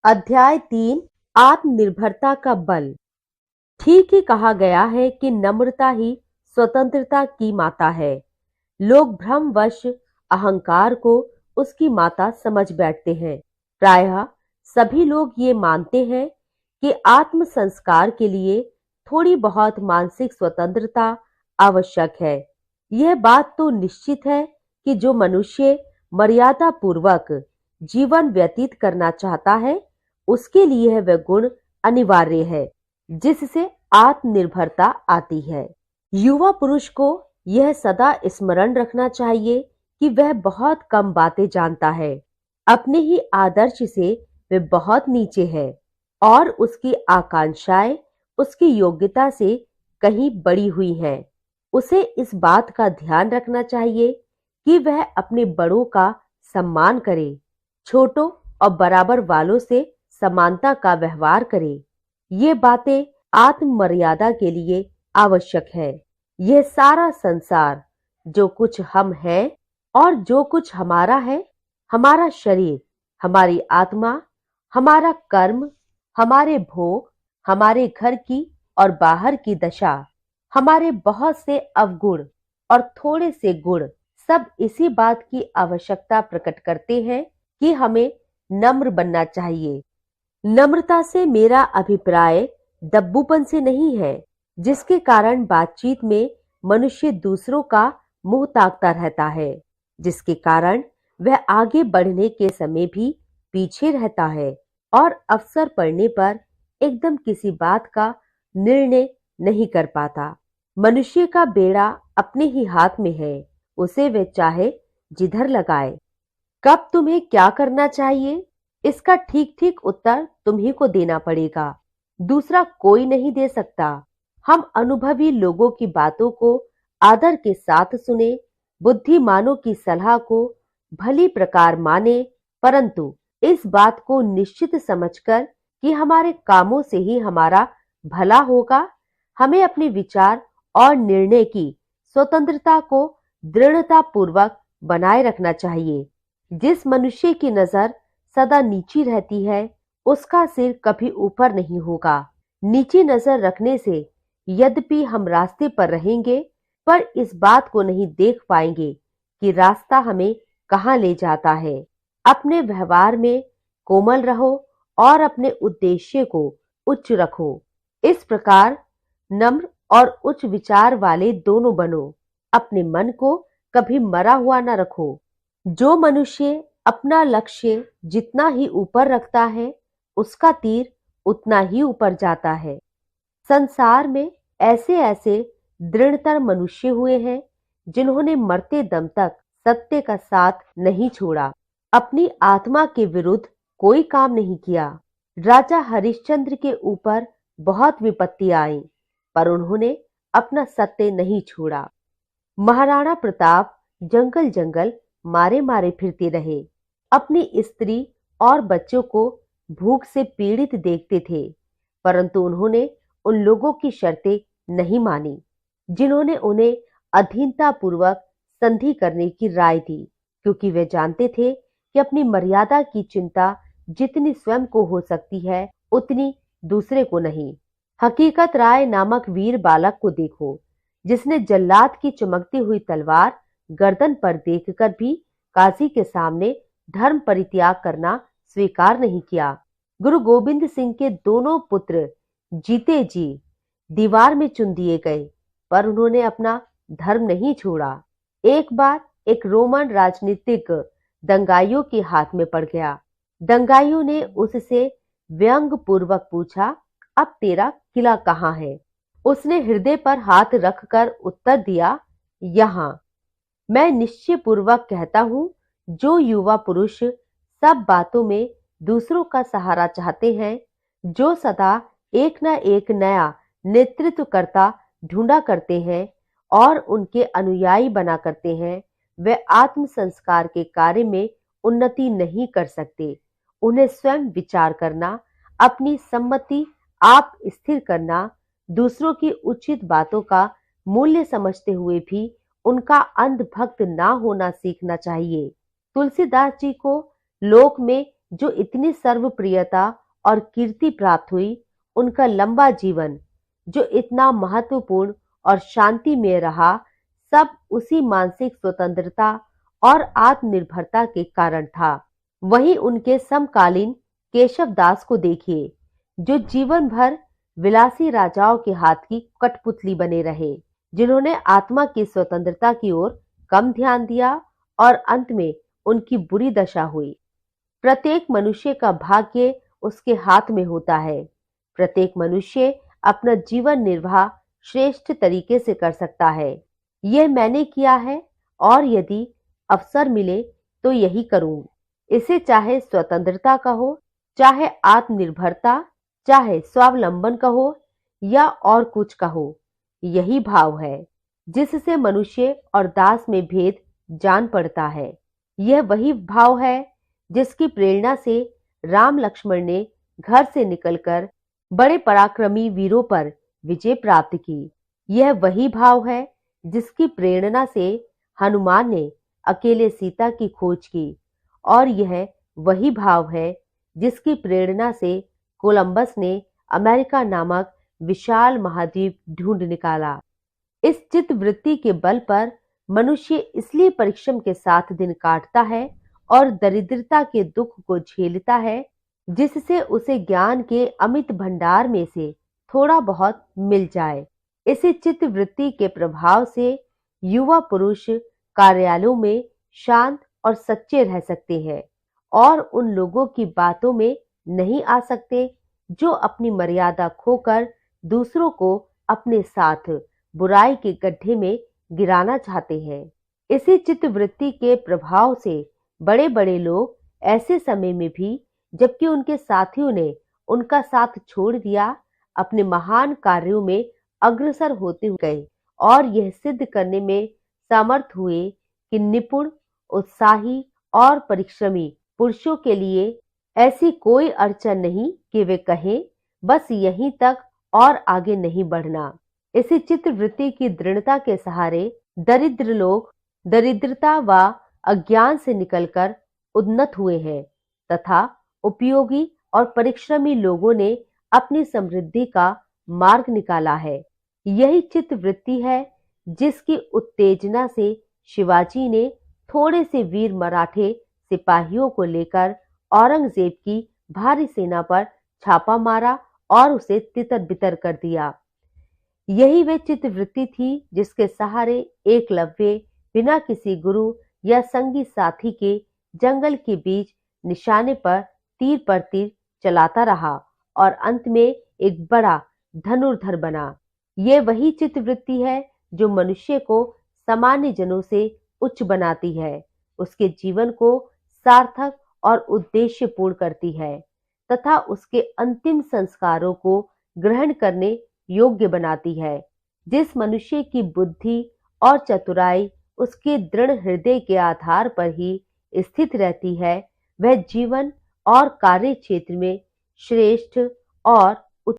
अध्याय 3 आत्मनिर्भरता का बल। ठीक ही कहा गया है कि नम्रता ही स्वतंत्रता की माता है। लोग भ्रमवश अहंकार को उसकी माता समझ बैठते हैं। प्रायः सभी लोग ये मानते हैं कि आत्म संस्कार के लिए थोड़ी बहुत मानसिक स्वतंत्रता आवश्यक है। यह बात तो निश्चित है कि जो मनुष्य मर्यादा पूर्वक जीवन व्यतीत करना चाहता है, उसके लिए वह गुण अनिवार्य है जिससे आत्मनिर्भरता आती है। युवा पुरुष को यह सदा स्मरण रखना चाहिए कि वह बहुत कम बातें जानता है। अपने ही आदर्श से वह बहुत नीचे है और उसकी आकांक्षाएं उसकी योग्यता से कहीं बड़ी हुई हैं। उसे इस बात का ध्यान रखना चाहिए कि वह अपने बड़ों का सम्मान करे, छोटों और बराबर वालों से समानता का व्यवहार करे। ये बातें आत्ममर्यादा के लिए आवश्यक है। यह सारा संसार, जो कुछ हम हैं और जो कुछ हमारा है, हमारा शरीर, हमारी आत्मा, हमारा कर्म, हमारे भोग, हमारे घर की और बाहर की दशा, हमारे बहुत से अवगुण और थोड़े से गुण, सब इसी बात की आवश्यकता प्रकट करते हैं कि हमें नम्र बनना चाहिए। नम्रता से मेरा अभिप्राय दब्बूपन से नहीं है, जिसके कारण बातचीत में मनुष्य दूसरों का मुंह ताकता रहता है, जिसके कारण वह आगे बढ़ने के समय भी पीछे रहता है और अवसर पड़ने पर एकदम किसी बात का निर्णय नहीं कर पाता। मनुष्य का बेड़ा अपने ही हाथ में है, उसे वह चाहे जिधर लगाए। कब तुम्हें क्या करना चाहिए, इसका ठीक ठीक उत्तर तुम्ही को देना पड़ेगा, दूसरा कोई नहीं दे सकता। हम अनुभवी लोगों की बातों को आदर के साथ सुने, बुद्धिमानों की सलाह को भली प्रकार माने, परंतु इस बात को निश्चित समझकर कि हमारे कामों से ही हमारा भला होगा, हमें अपने विचार और निर्णय की स्वतंत्रता को दृढ़ता पूर्वक बनाए रखना चाहिए। जिस मनुष्य की नजर सदा नीची रहती है, उसका सिर कभी ऊपर नहीं होगा। नीची नजर रखने से यद्यपि हम रास्ते पर रहेंगे, पर इस बात को नहीं देख पाएंगे कि रास्ता हमें कहाँ ले जाता है। अपने व्यवहार में कोमल रहो और अपने उद्देश्य को उच्च रखो। इस प्रकार नम्र और उच्च विचार वाले दोनों बनो। अपने मन को कभी मरा हुआ न रखो। जो मनुष्य अपना लक्ष्य जितना ही ऊपर रखता है, उसका तीर उतना ही ऊपर जाता है। संसार में ऐसे ऐसे दृढ़तर मनुष्य हुए हैं जिन्होंने मरते दम तक सत्य का साथ नहीं छोड़ा, अपनी आत्मा के विरुद्ध कोई काम नहीं किया। राजा हरिश्चंद्र के ऊपर बहुत विपत्ति आई, पर उन्होंने अपना सत्य नहीं छोड़ा। महाराणा प्रताप जंगल जंगल मारे मारे फिरते रहे, अपनी स्त्री और बच्चों को भूख से पीड़ित देखते थे, परंतु उन्होंने उन लोगों की शर्तें नहीं मानी जिन्होंने उन्हें अधीनता पूर्वक संधि करने की राय दी, क्योंकि वे जानते थे कि अपनी मर्यादा की चिंता जितनी स्वयं को हो सकती है, उतनी दूसरे को नहीं। हकीकत राय नामक वीर बालक को देखो, जिसने जल्लाद की चमकती हुई तलवार गर्दन पर देखकर भी काजी के सामने धर्म परित्याग करना स्वीकार नहीं किया। गुरु गोविंद सिंह के दोनों पुत्र जीते जी दीवार में चुन दिए गए, पर उन्होंने अपना धर्म नहीं छोड़ा। एक बार एक रोमन राजनीतिक दंगाइयों के हाथ में पड़ गया। दंगाइयों ने उससे व्यंग पूर्वक पूछा, अब तेरा किला कहाँ है? उसने हृदय पर हाथ रखकर उत्तर दिया, यहाँ। मैं निश्चय पूर्वक कहता हूं, जो युवा पुरुष सब बातों में दूसरों का सहारा चाहते हैं, जो सदा एक न एक नया नेतृत्वकर्ता ढूंढा करते हैं और उनके अनुयायी बना करते हैं, वे आत्म संस्कार के कार्य में उन्नति नहीं कर सकते। उन्हें स्वयं विचार करना, अपनी सम्मति आप स्थिर करना, दूसरों की उचित बातों का मूल्य समझते हुए भी उनका अंधभक्त ना होना सीखना चाहिए। तुलसीदास जी को लोक में जो इतनी सर्वप्रियता और कीर्ति प्राप्त हुई, उनका लंबा जीवन जो इतना महत्वपूर्ण और शांतिमय रहा, सब उसी मानसिक स्वतंत्रता और आत्मनिर्भरता के कारण था। वहीं उनके समकालीन केशव दास को देखिए, जो जीवन भर विलासी राजाओं के हाथ की कठपुतली बने रहे, जिन्होंने आत्मा की स्वतंत्रता की ओर कम ध्यान दिया और अंत में उनकी बुरी दशा हुई। प्रत्येक मनुष्य का भाग्य उसके हाथ में होता है। प्रत्येक मनुष्य अपना जीवन निर्वाह श्रेष्ठ तरीके से कर सकता है। यह मैंने किया है और यदि अवसर मिले तो यही करूं। इसे चाहे स्वतंत्रता कहो, चाहे आत्मनिर्भरता, चाहे स्वावलंबन कहो या और कुछ कहो, यही भाव है जिससे मनुष्य और दास में भेद जान पड़ता है। यह वही भाव है जिसकी प्रेरणा से राम लक्ष्मण ने घर से निकलकर बड़े पराक्रमी वीरों पर विजय प्राप्त की। यह वही भाव है जिसकी प्रेरणा से हनुमान ने अकेले सीता की खोज की, और यह वही भाव है जिसकी प्रेरणा से कोलंबस ने अमेरिका नामक विशाल महाद्वीप ढूंढ निकाला। इस चित्त वृत्ति के बल पर मनुष्य इसलिए परिश्रम के साथ दिन काटता है और दरिद्रता के दुख को झेलता है, जिससे उसे ज्ञान के अमित भंडार में से थोड़ा बहुत मिल जाए। इसी चित्त वृत्ति के प्रभाव से युवा पुरुष कार्यालयों में शांत और सच्चे रह सकते हैं और उन लोगों की बातों में नहीं आ सकते जो अपनी मर्यादा खोकर दूसरों को अपने साथ बुराई के गड्ढे में गिराना चाहते हैं। इसी चित्त वृत्ति के प्रभाव से बड़े बड़े लोग ऐसे समय में भी, जबकि उनके साथियों ने उनका साथ छोड़ दिया, अपने महान कार्यों में अग्रसर होते गए और यह सिद्ध करने में समर्थ हुए कि निपुण, उत्साही और परिश्रमी पुरुषों के लिए ऐसी कोई अड़चन नहीं कि वे कहें बस यहीं तक और आगे नहीं बढ़ना। इसी चित्त वृत्ति की दृढ़ता के सहारे दरिद्र लोग दरिद्रता व अज्ञान से निकलकर उन्नत हुए हैं तथा उपयोगी और परिश्रमी लोगों ने अपनी समृद्धि का मार्ग निकाला है। यही चित्त वृत्ति है जिसकी उत्तेजना से शिवाजी ने थोड़े से वीर मराठे सिपाहियों को लेकर औरंगजेब की भारी सेना पर छापा मारा और उसे तितर बितर कर दिया। यही वे चित्त वृत्ति थी जिसके सहारे एकलव्य बिना किसी गुरु या संगी साथी के जंगल के बीच निशाने पर तीर चलाता रहा और अंत में एक बड़ा धनुर्धर बना। ये वही चित्त वृत्ति है जो मनुष्य को सामान्य जनों से उच्च बनाती है, उसके जीवन को सार्थक और उद्देश्यपूर्ण करती है तथा उसके अंतिम संस्कारों को ग्रहण करने योग्य बनाती है। जिस मनुष्य की बुद्धि और चतुराई उसके दृढ़ हृदय के आधार पर ही स्थित रहती है, वह जीवन और कार्य क्षेत्र में श्रेष्ठ और